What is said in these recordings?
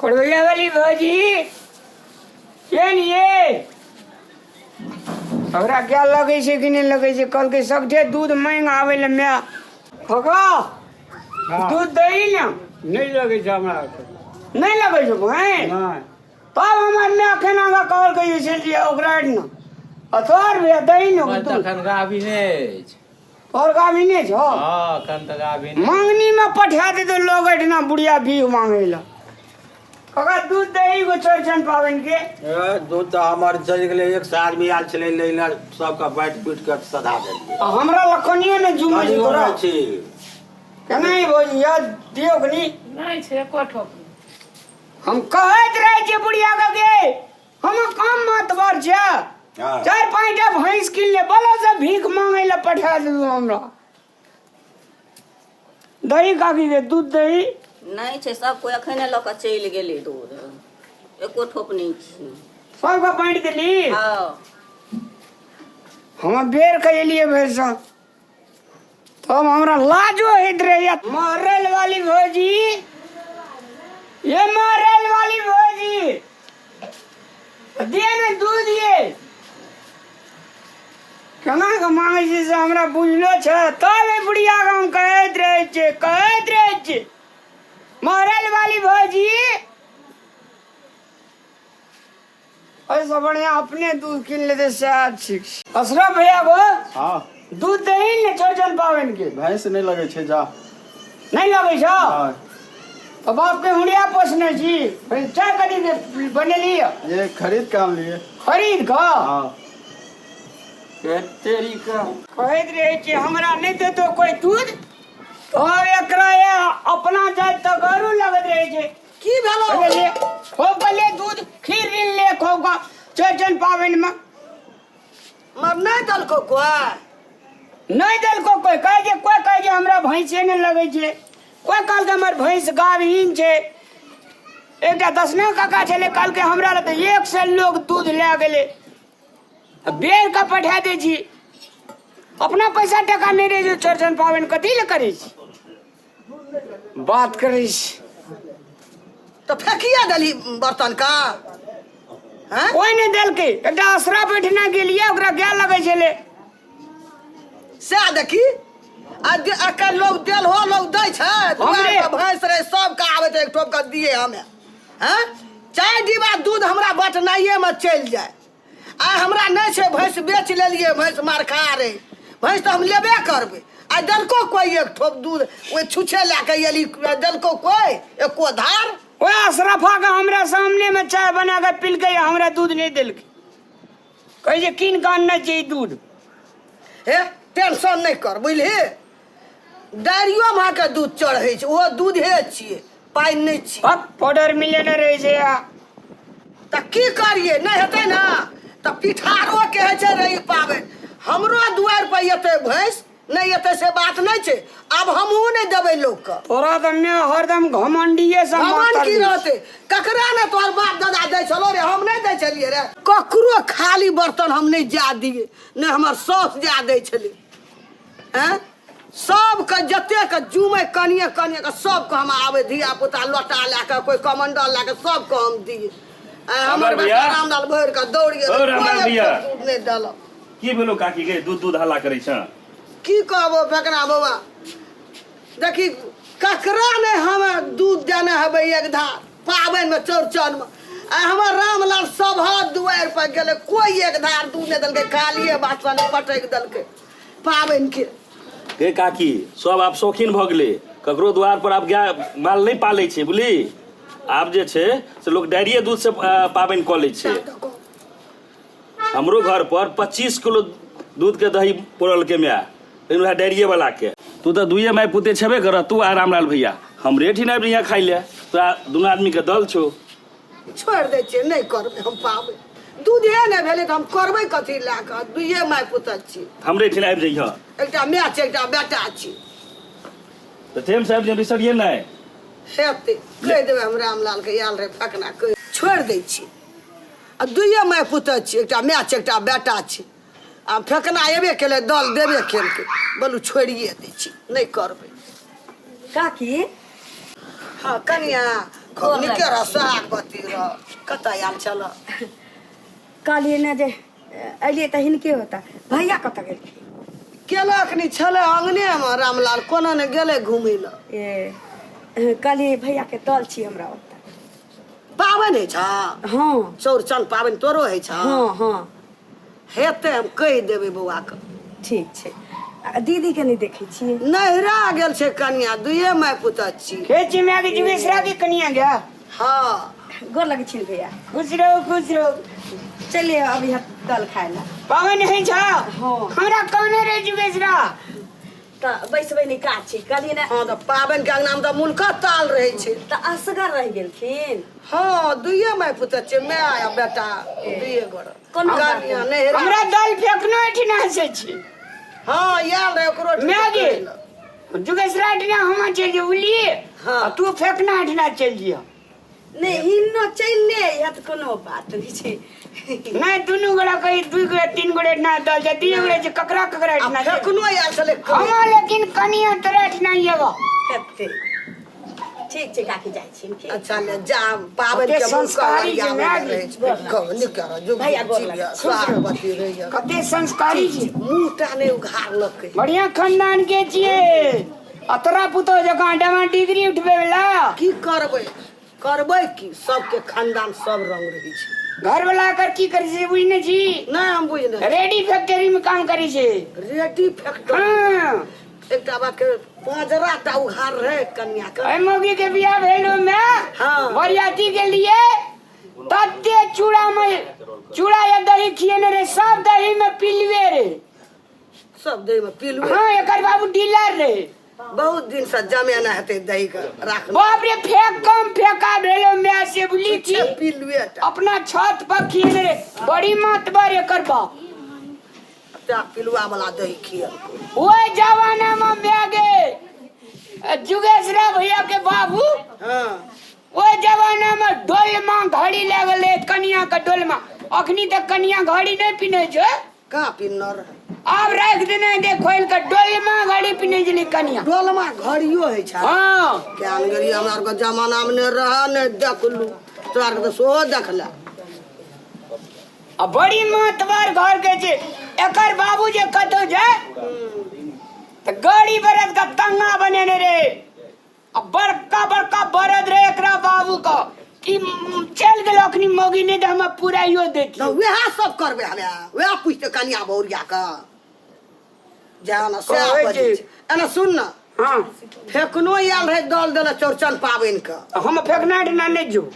खोड़वैया वाली भौजी ये हमरा क्या लगे छे कि नहीं लगे छे? कल के सगठे दूध महंगा आवे ले मैं खोका दूध दही ना नहीं लगे छे हमरा नहीं लगे छे भाई नहीं तब हमार मैं केना का कॉल कइए छे जे ओकरा न अथर भे दही न कन दूध तखन गाभी नहीं और गामी ने छो हां कन त गाभी नहीं मांगनी में पठा दे तो लोग इतना बुढ़िया भी मांगेला खोका दूध दही को चर्चन पावन के दूध तो हमारे चल गेले एक से आदमी आल चले लेला सबका बैठ पीट के सधा देलिए हमरा लखनिए ने जुमे काजी तोरा होना छी केना ही भौजी याद दियो कि नहीं छे कोठो हम कहत रहे छे बुढ़िया के हम काम मतबर छे हां 4-5 टा भैंस किन ले बोला से भीख मांगे ले पठा दू हमरा दही काकी के दूध दही नहीं छे सब कोई अखने लक चल गेले दूध एको ठोप नहीं छी सबका बांट देली हां हम बेर के लिए भैंसा तब हमरा लाजो हित रहे मरल वाली भौजी ये मरल वाली भौजी दे ने दूध ये केना के मांगे छी से हमरा बुझलो छ तब ए बुढ़िया के हम कहत रहे छे मरल वाली भौजी ऐसा बढ़िया अपने दूध किन लेते शायद ठीक अशरफ भैया को हां दूध दही ने चौचन पावन के भैंस नहीं लगे छे जा नहीं लगे छो हां तो बाप के हुड़िया पोसने छी फिर क्या करी के बनेली ये खरीद काम लिए खरीद का हां तेरी का कहत रहे छी हमरा नहीं दे तो कोई दूध तो एकरा ये अपना जात तो गरु लगत रहे छे की भेलो ले खूब ले दूध खीर ले खूब का चौचन पावन में मर नहीं दल को कोई नहीं दल को कोई कहे जे हमरा भैंसे ने लगे छे कोई काल के हमर भैंस गाभीन छे एकटा 10 काका छले काल के हमरा ल त 100 लोग दूध ले गेले बेर का पठा दे छी अपना पैसा टका नहीं रहे जो चर्चन पावन कथी ले करे छी बात करे छी तो फेंकिया दली बर्तन का हैं कोई नहीं दल के एकटा असरा बैठना के लिए ओकरा क्या लगे छले से देखी अके लोग देल हो लोग दै छै हमरे भैंस रे सब का आवे त एक टोप का दिए हमें हैं 4 डिब्बा दूध हमरा बटनाइए में चल जाए आ हमरा नहीं छे भैंस बेच लेलिए भैंस मार खा रे भैंस तो हम लेबे करबे आ दलको कोई एक ठोप दूध ओए छुछे लाके एली दलको कोई एको धार ओए अशरफा का हमरा सामने में चाय बना के पिल के हमरा दूध नहीं दिल के कहे जे किन कान ना चाहिए दूध हे टेंशन नहीं कर बुझली डायरियो में के दूध चढ़े छै वो दूध हे छिए पाई नहीं छी अब पाउडर मिले न रहे छे त की करिए नहीं हेते ना त पिठारो के छै रही पावे हमरो दुआर पर येते भैंस नहीं येते से बात नहीं छे अब हमहू नहीं देबे लोग का तोरा तो मैं हरदम घमंडिये से भगवान की रहते ककरा ने तोहर बाप दादा दे चलो रे हम नहीं दे चलिए रे ककरो खाली बर्तन हम नहीं जा दिए नहीं हमर सास जा दे छले हैं सब के जते के जुमे कनिए के सब के हम आवे धिया पुता लोटा लेके कोई कमंडल लेके सब के हम दिए हमर बेटा रामलाल भर के दौड़िए दूध नहीं डाल की भेलो काकी के दूध हल्ला करे छ की कहबो फेकरा बाबा देखी ककरा ने हम दूध देने हबे एक धार पावन में चौरचन में हमर रामलाल सब हाथ दुआर पर गेले कोई एक धार दूध नहीं दलके खालिए बासन पटक दलके पावन के काकी सब आप शौकीन भ गेले ककरो द्वार पर आप गाय माल नहीं पाले छे बुझली आप जे छे से लोग डायरिया दूध से पावन क ले छे हमरो घर पर 25 किलो दूध के दही पोरल के मैं लेकिन डायरिया वाला के तू तो दुइये माय पुते छबे कर तू आ रामलाल भैया हमरे ठिना यहाँ खाई ले तो दोनों आदमी के दल छो छोड़ दे छे नहीं करबे हम पावे दूध है ने भेले त हम करबे कथी ला के दुइये माय पुते छी हमरे ठिना आबि जइह एकटा मैं छै एकटा बेटा छी तो टेम साहब जे बिसरिए नहीं हेते कह देबे हम रामलाल के याल रे फकना कह छोड़ दे छी आ दुइये माय पुते छी एकटा मैं छै एकटा बेटा छी आ फेकना एबे केले दल देबे केलके बोलू छोड़िए दे छी नहीं करबे काकी हाँ कनिया निके रह सागवती रह कत आयल छल कहलिए ने जे अलिए तऽ हिनके होता भैया कतऽ गेलखिन केला अखनी छले अंगने में रामलाल कोना ने गेले घूमे ल कहलिए भैया के दल छी हमरा ओतऽ पाबनि है छ हाँ चौरचन पाबनि तोरो है छ हाँ हाँ हेते हम कहि देबै बौआ के ठीक छै आ दीदी के नहीं देखे छियै नहिरा गेल छै कन्या दुए माय पुता छी खेची में आगे जुगेश्वरा की कनिया गया। हाँ गोर लगे छी भैया खुश रहो खुश रहो। चलिए अभी हम दल खाए ला पावन है छा हाँ। हमरा कहने रे जुगेश्वरा तऽ बैसबै नहीं काज छै कहलिए ने हाँ तो पाबनि के अंगना में तो मुल्का ताल रहे छै तऽ असगर रह गेलखिन हाँ दुए माय पुता छै मैं आ बेटा दुए गोड़ कोनो बात कन्या नहिरा हमरा दल फेकनो एठिना से छी। हाँ यार रे ओकरो मैं आगे जुगेश्वरा एठिना हम चल उलिए हाँ। तू फेकना एठिना चल जिया। नहीं हिन्नो चलले या तऽ कोनो बात नहीं छै नहीं दुनू गोड़ा कहीं दुई गोड़े तीन गोड़े ना दल जा दिए गोड़े जे ककरा ककरा आ एठिना फेकनो यार छले हम लेकिन कनिया तोरा एठिना येगा। हेतै ठीक छै काकी जाइ छी के अच्छा ले जा पाबनि कते के संस्कारी संस्कारी छै, माय रहे छै कहू निकर जो भैया गोर लगे। स्वागवती रहिया कते संस्कारी छी। मुंहटा ने उघार लके बढ़िया खानदान के छिए अतरा पुतो जकां डमा डिग्री उठबे वाला की करबै की सबके खानदान सब रंग रही छै घर वाला कर की करी छै बुझने छी। नहीं हम बुझने रेडी फैक्ट्री में काम करी छै। रेडी फैक्ट्री हाँ एकटा बा के पांजरा टा उघार रहे कन्या के ए मौगी के बियाह भेलो में हाँ। बरियाती के लिए तत्ते चूड़ा या दही खिएने रे सब दही में पिलवे रे। सब दही में पिलवे हाँ एकर बाबू डीलर रे। बहुत दिन से जमेना हेते दही के राख बाप रे फेंक कम फेंका भेलो में से बुली की पिलवे टा अपना छत पर खिएने रे बड़ी मातबर एकर बाप। ता पिलवा वाला दही खिया ओए जवाना में बेगे जुगेश्वरा भैया के बाबू हाँ ओए जवाना में डोलमा घड़ी लगले कनिया का डोलमा अखनी तक कनिया घड़ी नहीं पिने छै कहाँ पिन्नर रहे अब रख देने दे खोल के डोलमा घड़ी पिने जली कनिया। डोलमा घड़ियो है छा हाँ ज्ञान गरी हमरा के जमाना में ने रहा ने देखलू तोरा के सोहो देखला अब बड़ी मातबर घर के छै एकर बाबू जे कतो जाय त गाड़ी बरद का तंगा बनेने रे अब बड़का बड़का बरद रे एकरा बाबू का ई चल गेल अखनी मौगी ने त हम पूरा यो देती तो वह सब करबे हमे वह पूछते कन्या बौरिया का जाना से कहै आप छी। एना सुन ना हाँ फेकनो आयल रहे दल देला चौरचन पाबनि का हम फेकना ना नहीं जो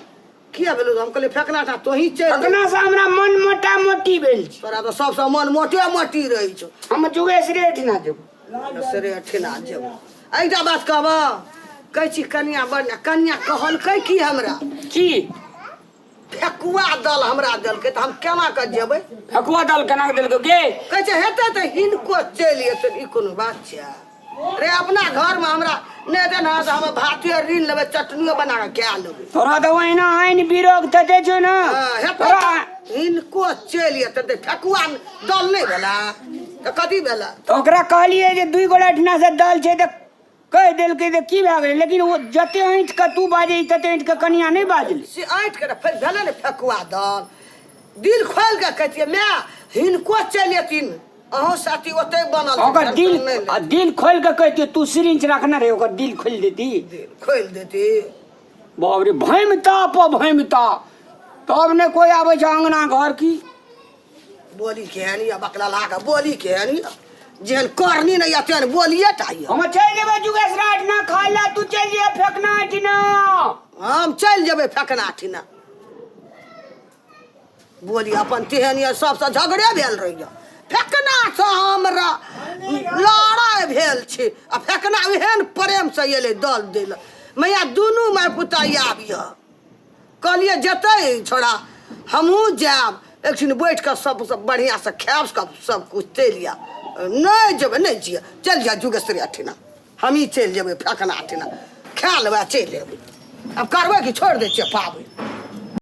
किया भेलू हम कहले फेकना था तो ही चल फेकना से हमरा मन मोटा मोटी भेल छै। तोरा तो सबसे मन मोटे मोटी रही छो हम जुगेश्वरे एठिना जो सरे ठेना जेब ऐटा बात कहबा कहै छी कन्या बढ़िया कन्या कहलकै की हमरा की फेकुआ दल हमरा देलकै त हम केना के जेबै फकुआ दल केना के देलको गे कहै छै हेतै त हिनको चलि एतै ई कोनो बात छै रे अपना घर में हमरा नहीं देना तो हम भातियो ऋण लेबै चटनियो बना के क्या लेबै तोरा तो वहीना आइन बिरोग तते छो ना हेतै तोरा त हिनको चलि एतै त फेकुआ दल नहीं भेला त कथी भेला तो ओकरा कहलिए जे दुई गोड़ा एठिना से दल छै त कह देलकै त की भए गेलै लेकिन वो जते ऐंठ के तू बाजे तते ऐंठ के कनिया नहीं बाजली से ऐंठ के फेर भेलै ने फेकुआ दल दिल खोल के कहतिए मैं हिनको चलि एथिन अहो साथी ओते बनल छै, ओकर टेंशन नहीं ले। दिल खोल के कहती तू सिरिंच रखना रे ओकर दिल खोल देती दिल खोल देती बाप रे भैमता तब ने कोई आवे छै अंगना घर की बोली केहन या बकला लागा बोली केहन या जेहन करनी नहीं या तेहन बोलिए टा या हम चल जेबे जुगेश्वरा एठिना खाय ला तू चल जे फेकना एठिना हम चल जेबै फेकना ठिना बोली अपन तेहन या सबसे झगड़े भेल रही फेकना से हमरा लड़ाई भेल छै आ फेकना एहन प्रेम से एले दल देल मैया दुनू माय पुता आबिय कहलिए जतै छोड़ा हमहूँ जायब एक दिन बैठ कर सब बढ़िया से खायब सब कुछ चलिया नहीं जेबै नहीं जिया चल जा जुगेश्वरी ठिना हम ही चल जेबै फेकना ठिना खा लेबै चलि लेबै अब करबै कि छोड़ दै छियै पाबनि